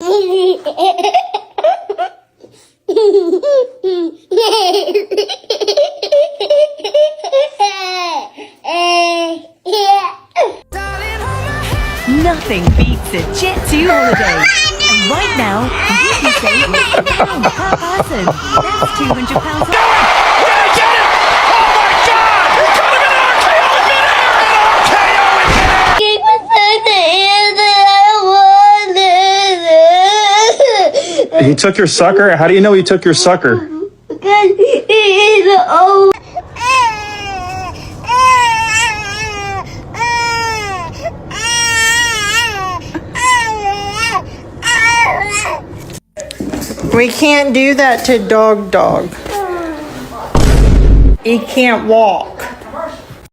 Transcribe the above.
Nothing beats a Jet2 holiday. And right now, you can save £1 per person. That's £200 off. He took your sucker? How do you know he took your sucker? Because he is old. We can't do that to Dog. He can't walk.